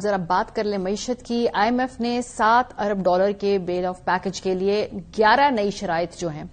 ذرا بات کر لیں معیشت کی. آئی ایم ایف نے $7 ارب کے بیل آف پیکج کے لیے 11 نئی شرائط جو ہیں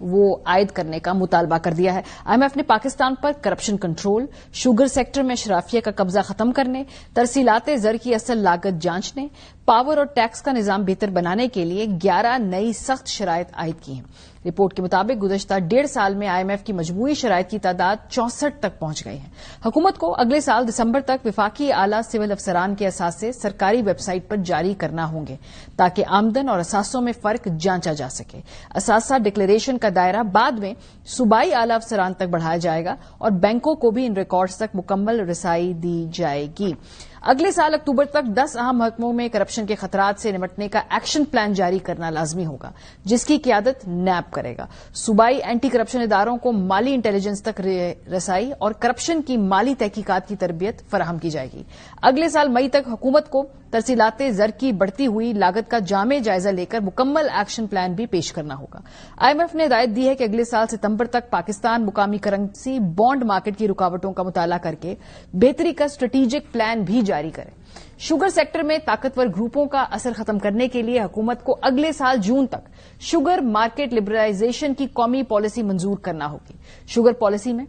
وہ عائد کرنے کا مطالبہ کر دیا ہے. آئی ایم ایف نے پاکستان پر کرپشن کنٹرول، شوگر سیکٹر میں اشرافیہ کا قبضہ ختم کرنے، ترسیلات زر کی اصل لاگت جانچنے، پاور اور ٹیکس کا نظام بہتر بنانے کے لیے 11 نئی سخت شرائط عائد کی ہیں. رپورٹ کے مطابق گزشتہ 1.5 سال میں آئی ایم ایف کی مجموعی شرائط کی تعداد 64 تک پہنچ گئی ہے. حکومت کو اگلے سال دسمبر تک وفاقی اعلی سول افسران کے اثاثے سرکاری ویب سائٹ پر جاری کرنا ہوں گے تاکہ آمدن اور اثاثوں میں فرق جانچا جا سکے. اثاثہ ڈکلیریشن کا دائرہ بعد میں صوبائی اعلی افسران تک بڑھایا جائے گا اور بینکوں کو بھی ان ریکارڈز تک مکمل رسائی دی جائے گی. اگلے سال اکتوبر تک 10 اہم محکموں میں کرپشن کے خطرات سے نمٹنے کا ایکشن پلان جاری کرنا لازمی ہوگا جس کی قیادت نیب کرے گا. صوبائی اینٹی کرپشن اداروں کو مالی انٹیلیجنس تک رسائی اور کرپشن کی مالی تحقیقات کی تربیت فراہم کی جائے گی. اگلے سال مئی تک حکومت کو ترسیلات زر کی بڑھتی ہوئی لاگت کا جامع جائزہ لے کر مکمل ایکشن پلان بھی پیش کرنا ہوگا. آئی ایم ایف نے ہدایت دی ہے کہ اگلے سال ستمبر تک پاکستان مقامی کرنسی بانڈ مارکیٹ کی رکاوٹوں کا مطالعہ کر کے بہتری کا اسٹریٹجک پلان بھی جاری کرے. شوگر سیکٹر میں طاقتور گروپوں کا اثر ختم کرنے کے لیے حکومت کو اگلے سال جون تک شوگر مارکیٹ لبرلائزیشن کی قومی پالیسی منظور کرنا ہوگی. شوگر پالیسی میں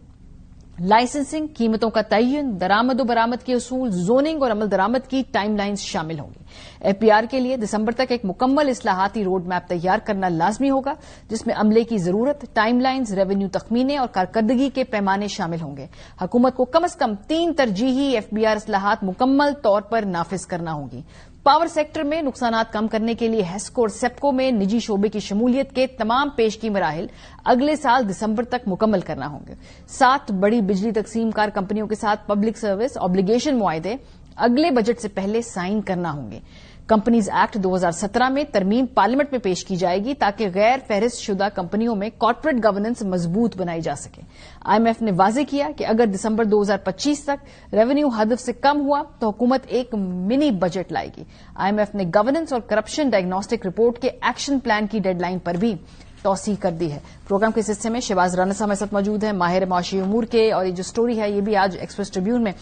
لائسنسنگ، قیمتوں کا تعین، درآمد و برآمد کے اصول، زوننگ اور عمل درآمد کی ٹائم لائنز شامل ہوں گی. ایف پی آر کے لیے دسمبر تک ایک مکمل اصلاحاتی روڈ میپ تیار کرنا لازمی ہوگا جس میں عملے کی ضرورت، ٹائم لائنز، ریونیو تخمینے اور کارکردگی کے پیمانے شامل ہوں گے. حکومت کو کم از کم 3 ترجیحی ایف پی آر اصلاحات مکمل طور پر نافذ کرنا ہوں گی. پاور سیکٹر میں نقصانات کم کرنے کے لیے ہیسکو اور سیپکو میں نجی شعبے کی شمولیت کے تمام پیشگی مراحل اگلے سال دسمبر تک مکمل کرنا ہوں گے. 7 بڑی بجلی تقسیم کار کمپنیوں کے ساتھ پبلک سروس آبلیگیشن معاہدے اگلے بجٹ سے پہلے سائن کرنا ہوں گے. کمپنیز ایکٹ 2017 میں ترمیم پارلیمنٹ میں پیش کی جائے گی تاکہ غیر فہرست شدہ کمپنیوں میں کارپوریٹ گورننس مضبوط بنائی جا سکے. آئی ایم ایف نے واضح کیا کہ اگر دسمبر 2025 تک ریونیو ہدف سے کم ہوا تو حکومت ایک منی بجٹ لائے گی. آئی ایم ایف نے گورننس اور کرپشن ڈائگنوسٹک رپورٹ کے ایکشن پلان کی ڈیڈ لائن پر بھی توسیع کر دی ہے. پروگرام کے اس حصے میں شہباز رانا صاحب ہمارے ساتھ موجود ہیں، ماہر معاشی امور کے، اور یہ جو سٹوری ہے یہ بھی آج ایکسپریس ٹریبیون میں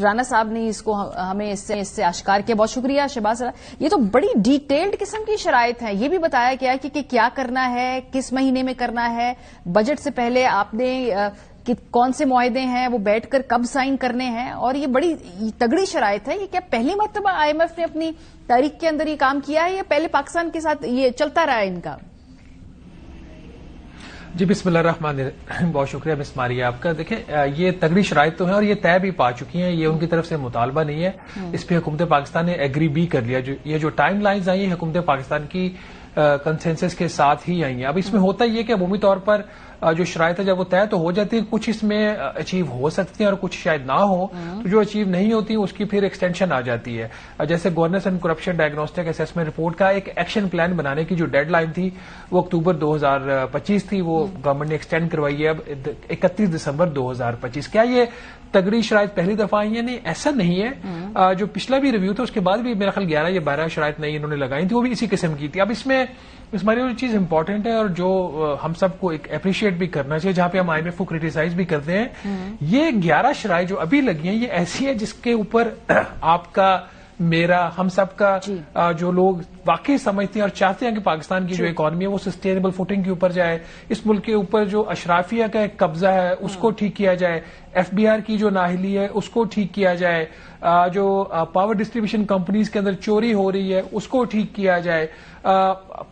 رانا صاحب نے اس کو ہمیں اس سے آشکار کیا. بہت شکریہ شہباز. یہ تو بڑی ڈیٹیلڈ قسم کی شرائط ہیں. یہ بھی بتایا گیا کہ کیا کرنا ہے، کس مہینے میں کرنا ہے، بجٹ سے پہلے آپ نے کہ کون سے معاہدے ہیں وہ بیٹھ کر کب سائن کرنے ہیں، اور یہ بڑی تگڑی شرائط ہے. یہ کیا پہلی مرتبہ آئی ایم ایف نے اپنی تاریخ کے اندر یہ کام کیا ہے یا پہلے پاکستان کے ساتھ یہ چلتا رہا ہے ان کا؟ جی بسم اللہ الرحمن الرحیم. بہت شکریہ مس ماریہ آپ کا. دیکھیں یہ تگڑی شرائط تو ہیں اور یہ طے بھی پا چکی ہیں، یہ ان کی طرف سے مطالبہ نہیں ہے. اس پہ حکومت پاکستان نے ایگری بھی کر لیا. یہ جو ٹائم لائنز آئی ہیں حکومت پاکستان کی کنسنسس کے ساتھ ہی آئی ہیں. اب اس میں ہوتا یہ کہ عمومی طور پر جو شرائط ہے جب وہ طے تو ہو جاتی ہے، کچھ اس میں اچیو ہو سکتی ہیں اور کچھ شاید نہ ہو، تو جو اچیو نہیں ہوتی اس کی پھر ایکسٹینشن آ جاتی ہے. جیسے governance and corruption diagnostic assessment report کا ایک ایکشن پلان بنانے کی جو ڈیڈ لائن تھی وہ اکتوبر 2025 تھی، وہ گورنمنٹ نے ایکسٹینڈ کروائی ہے اب 31 دسمبر 2025. کیا یہ تگڑی شرائط پہلی دفعہ آئی ہیں؟ نہیں، ایسا نہیں ہے. جو پچھلا بھی ریویو تھا اس کے بعد بھی میرا خیال 11 یا 12 شرائط نئی انہوں نے لگائی تھی، وہ بھی اسی قسم کی تھی. اب اس میں ہماری جو چیز امپورٹنٹ ہے اور جو ہم سب کو ایک اپریشیٹ بھی کرنا چاہیے، جہاں پہ ہم آئی ایم ایف کو کریٹیسائز بھی کرتے ہیں، یہ 11 شرائط جو ابھی لگی ہیں یہ ایسی ہے جس کے اوپر آپ کا، میرا، ہم سب کا جو لوگ واقعی سمجھتے ہیں اور چاہتے ہیں کہ پاکستان کی جو اکانومی ہے وہ سسٹینیبل فوٹنگ کے اوپر جائے، اس ملک کے اوپر جو اشرافیہ کا ایک قبضہ ہے اس کو ٹھیک کیا جائے، ایف بی آر کی جو نااہلی ہے اس کو ٹھیک کیا جائے، جو پاور ڈسٹریبیوشن کمپنیز کے اندر چوری ہو رہی ہے اس کو ٹھیک کیا جائے.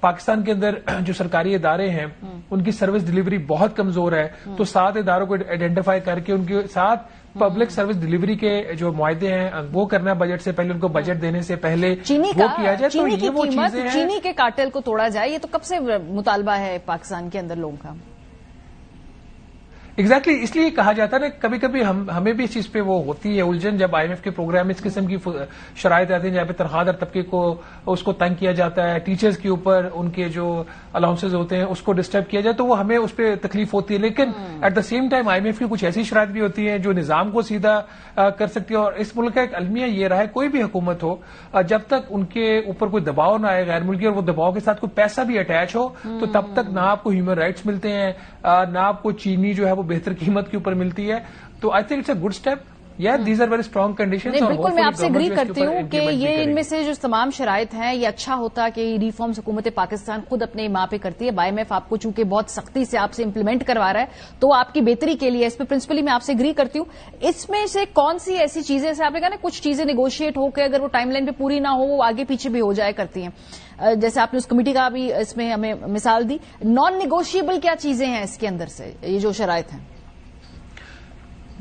پاکستان کے اندر جو سرکاری ادارے ہیں ان کی سروس ڈلیوری بہت کمزور ہے، تو 7 اداروں کو آئیڈینٹیفائی کر کے ان کے ساتھ پبلک سروس ڈلیوری کے جو معاہدے ہیں وہ کرنا بجٹ سے پہلے، ان کو بجٹ دینے سے پہلے وہ کیا جائے. تو یہ وہ چیزیں ہیں. چینی کے کارٹل کو توڑا جائے، یہ تو کب سے مطالبہ ہے پاکستان کے اندر لوگوں کا. ایگزیکٹلی اس لیے کہا جاتا ہے نا، کبھی کبھی ہمیں بھی اس چیز پہ وہ ہوتی ہے الجھن جب آئی ایم ایف کے پروگرام اس قسم کی شرائط آتی ہیں جہاں پہ تنخواہ دار طبقے کو اس کو تنگ کیا جاتا ہے، ٹیچرز کے اوپر ان کے جو الاؤنسز ہوتے ہیں اس کو ڈسٹرب کیا جائے، تو وہ ہمیں اس پہ تکلیف ہوتی ہے. لیکن at the same time IMF کی کچھ ایسی شرائط بھی ہوتی ہیں جو نظام کو سیدھا کر سکتی ہے. اور اس ملک کا ایک المیہ یہ رہا ہے کوئی بھی حکومت ہو جب تک ان کے اوپر کوئی دباؤ نہ آئے غیر ملکی اور وہ دباؤ کے ساتھ کوئی پیسہ بھی اٹیچ ہو تو تب تک نہ آپ کو ہیومن رائٹس ملتے ہیں، نہ آپ کو چینی جو ہے وہ بہتر قیمت کے اوپر ملتی ہے. تو I think it's a good step. these are very strong conditions. بالکل میں آپ سے اگری کرتی ہوں کہ یہ ان میں سے جو تمام شرائط ہیں یہ اچھا ہوتا کہ ریفارمز حکومت پاکستان خود اپنے ماں پہ کرتی ہے. آئی ایم ایف آپ کو چونکہ بہت سختی سے آپ سے امپلیمنٹ کروا رہا ہے تو آپ کی بہتری کے لیے اس پہ پرنسپلی میں آپ سے اگری کرتی ہوں. اس میں سے کون سی ایسی چیزیں جیسے آپ نے کہا نا کچھ چیزیں نیگوشیٹ ہو کے اگر وہ ٹائم لائن پہ پوری نہ ہو وہ آگے پیچھے بھی ہو جایا کرتی ہیں, جیسے آپ نے اس کمیٹی کا بھی اس میں ہمیں مثال دی. نان نیگوشیبل کیا چیزیں ہیں اس کے اندر سے یہ جو شرائط ہیں؟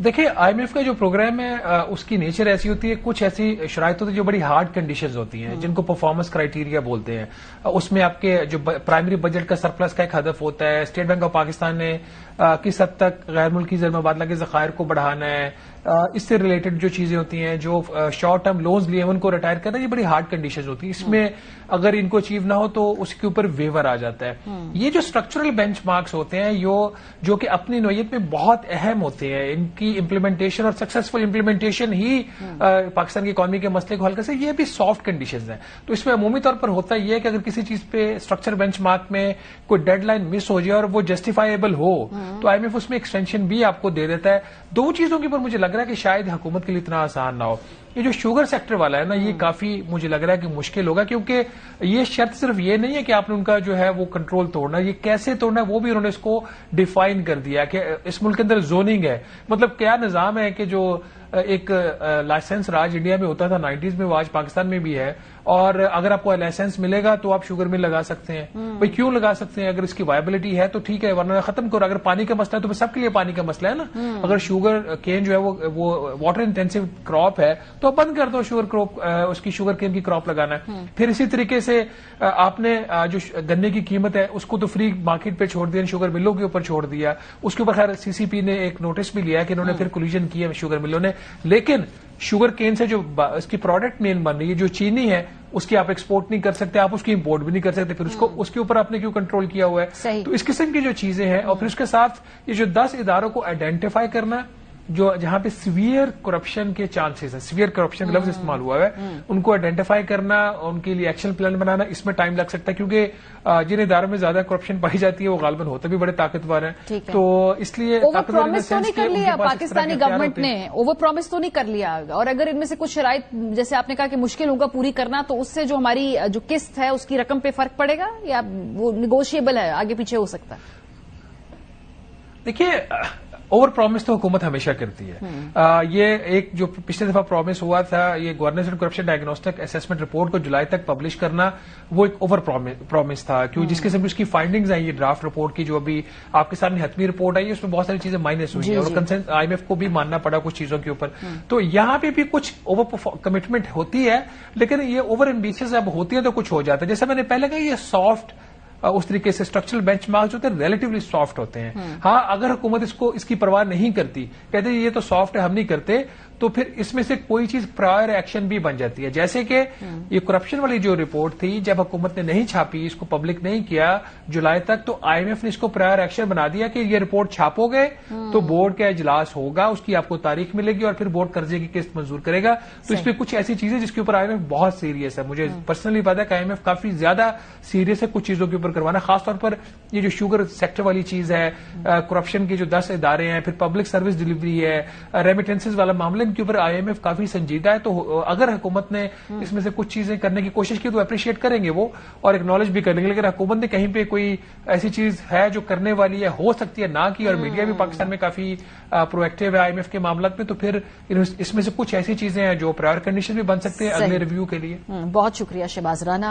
دیکھیں آئی ایم ایف کا جو پروگرام ہے اس کی نیچر ایسی ہوتی ہے, کچھ ایسی شرائط ہوتی ہے جو بڑی ہارڈ کنڈیشنز ہوتی ہیں جن کو پرفارمنس کرائیٹیریا بولتے ہیں. اس میں آپ کے جو پرائمری بجٹ کا سرپلس کا ایک ہدف ہوتا ہے, اسٹیٹ بینک آف پاکستان نے کس حد تک غیر ملکی زر مبادلہ کے ذخائر کو بڑھانا ہے, اس سے ریلیٹڈ جو چیزیں ہوتی ہیں, جو شارٹ ٹرم لونز لیے ہیں ان کو ریٹائر کرنا, یہ بڑی ہارڈ کنڈیشنز ہوتی ہیں. اس میں اگر ان کو اچیو نہ ہو تو اس کے اوپر ویور آ جاتا ہے. یہ جو اسٹرکچرل بینچ مارکس ہوتے ہیں جو کہ اپنی نوعیت میں بہت اہم ہوتے ہیں, ان کی امپلیمنٹیشن اور سکسیسفل امپلیمنٹیشن ہی پاکستان کی اکانومی کے مسئلے کو حل کر سکے, یہ بھی سافٹ کنڈیشنز ہیں. تو اس میں عمومی طور پر ہوتا یہ ہے کہ اگر کسی چیز پہ اسٹرکچر بینچ مارک میں کوئی ڈیڈ لائن مس ہو جائے اور وہ جسٹیفائیبل ہو تو آئی ایم ایف اس میں ایکسٹینشن بھی آپ کو دے دیتا ہے. دو چیزوں کے اوپر مجھے لگ رہا ہے کہ شاید حکومت کے لیے اتنا آسان نہ ہو. یہ جو شوگر سیکٹر والا ہے نا, یہ کافی مجھے لگ رہا ہے کہ مشکل ہوگا, کیونکہ یہ شرط صرف یہ نہیں ہے کہ آپ نے ان کا جو ہے وہ کنٹرول توڑنا, یہ کیسے توڑنا ہے وہ بھی انہوں نے اس کو ڈیفائن کر دیا کہ اس ملک کے اندر زوننگ ہے. مطلب کیا نظام ہے کہ جو ایک لائسنس راج انڈیا میں ہوتا تھا 90s میں, وہ آج پاکستان میں بھی ہے, اور اگر آپ کو لائسنس ملے گا تو آپ شوگر مل لگا سکتے ہیں. بھائی کیوں لگا سکتے ہیں؟ اگر اس کی وائبلٹی ہے تو ٹھیک ہے, ورنہ ختم کرو. اگر پانی کا مسئلہ ہے تو سب کے لیے پانی کا مسئلہ ہے نا. اگر شوگر کین جو ہے وہ واٹر انٹینسو کراپ ہے تو آپ بند کر دو شوگر کراپ, اس کی شوگر کین کی کراپ لگانا ہے. پھر اسی طریقے سے آپ نے جو گنے کی قیمت ہے اس کو تو فری مارکیٹ پہ چھوڑ دیا, شوگر ملوں کے اوپر چھوڑ دیا. اس کے اوپر خیر سی سی پی نے ایک نوٹس بھی لیا کہ انہوں نے پھر کولیجن کیا شوگر ملوں نے, لیکن شوگر کین سے جو اس کی پروڈکٹ مین بن رہی ہے جو چینی ہے اس کی آپ ایکسپورٹ نہیں کر سکتے, آپ اس کی امپورٹ بھی نہیں کر سکتے. پھر اس کے اوپر آپ نے کیوں کنٹرول کیا ہوا ہے؟ تو اس قسم کی جو چیزیں ہیں, اور پھر اس کے ساتھ یہ جو 10 اداروں کو آئیڈینٹیفائی کرنا جو جہاں پہ سیویئر کرپشن کے چانسز ہیں, سیویئر کرپشن کا لفظ استعمال ہوا ہے, ان کو آئیڈینٹیفائی کرنا, ان کے لیے ایکشن پلان بنانا, اس میں ٹائم لگ سکتا ہے کیونکہ جن اداروں میں زیادہ کرپشن پائی جاتی ہے وہ غالباً ہوتے بھی بڑے طاقتور ہیں. تو اس لیے اوور پرومس تو نہیں کر لیا پاکستانی گورنمنٹ نے, اوور پرومس تو نہیں کر لیا, اور اگر ان میں سے کچھ شرائط جیسے آپ نے کہا کہ مشکل ہوگا پوری کرنا تو اس سے جو ہماری جو قسط ہے اس کی رقم پہ فرق پڑے گا یا وہ نیگوشیبل ہے, آگے پیچھے ہو سکتا ہے؟ دیکھیے اوور پرومس تو حکومت ہمیشہ کرتی ہے. یہ ایک جو پچھلے دفعہ پرومس ہوا تھا, یہ governance and corruption diagnostic assessment report کو جولائی تک پبلش کرنا, وہ ایک اوور پرومس تھا. کیوں جس قسم کی اس کی فائنڈنگز آئی, یہ ڈرافٹ رپورٹ کی جو ابھی آپ کے سامنے حتمی رپورٹ آئی ہے, اس میں بہت ساری چیزیں مائنس ہوئی ہیں اور کنسرن آئی ایم ایف کو بھی ماننا پڑا کچھ چیزوں کے اوپر. تو یہاں پہ بھی کچھ اوور کمٹمنٹ ہوتی ہے, لیکن یہ اوور ایمبیشیس اب ہوتی ہے تو کچھ ہو جاتا ہے. جیسے میں نے پہلے کہا یہ سافٹ اس طریقے سے اسٹرکچرل بینچ مارکس ہوتے ہیں ریلیٹیولی سافٹ ہوتے ہیں. ہاں اگر حکومت اس کی پرواہ نہیں کرتی, کہتے ہیں یہ تو سافٹ ہے ہم نہیں کرتے, تو پھر اس میں سے کوئی چیز پرائر ایکشن بھی بن جاتی ہے. جیسے کہ یہ کرپشن والی جو رپورٹ تھی, جب حکومت نے نہیں چھاپی, اس کو پبلک نہیں کیا جولائی تک, تو آئی ایم ایف نے اس کو پرائر ایکشن بنا دیا کہ یہ رپورٹ چھاپو گے تو بورڈ کا اجلاس ہوگا, اس کی آپ کو تاریخ ملے گی اور پھر بورڈ قرضے کی قسط منظور کرے گا. تو اس پہ کچھ ایسی چیزیں جس کے اوپر آئی ایم ایف بہت سیریس ہے. مجھے پرسنلی پتا ہے کہ آئی ایم ایف کافی زیادہ سیریس ہے کچھ چیزوں کے اوپر کروانا, خاص طور پر یہ جو شوگر سیکٹر والی چیز ہے, کرپشن کے جو 10 ادارے ہیں, پھر پبلک سروس ڈلیوری ہے, ریمیٹنسز والا معاملہ, ان کے اوپر آئی ایم ایف کافی سنجیدہ ہے. تو اگر حکومت نے اس میں سے کچھ چیزیں کرنے کی کوشش کی تو اپریشیٹ کریں گے وہ, اور ایکنالج بھی کریں گے. لیکن حکومت نے کہیں پہ کوئی ایسی چیز ہے جو کرنے والی ہے, ہو سکتی ہے نہ کی, اور میڈیا بھی پاکستان میں کافی پرو ایکٹیو ہے آئی ایم ایف کے معاملات میں, تو پھر اس میں سے کچھ ایسی چیزیں ہیں جو پرائر کنڈیشن بھی بن سکتے ہیں اگلے ریویو کے لیے. بہت شکریہ شہباز رانا.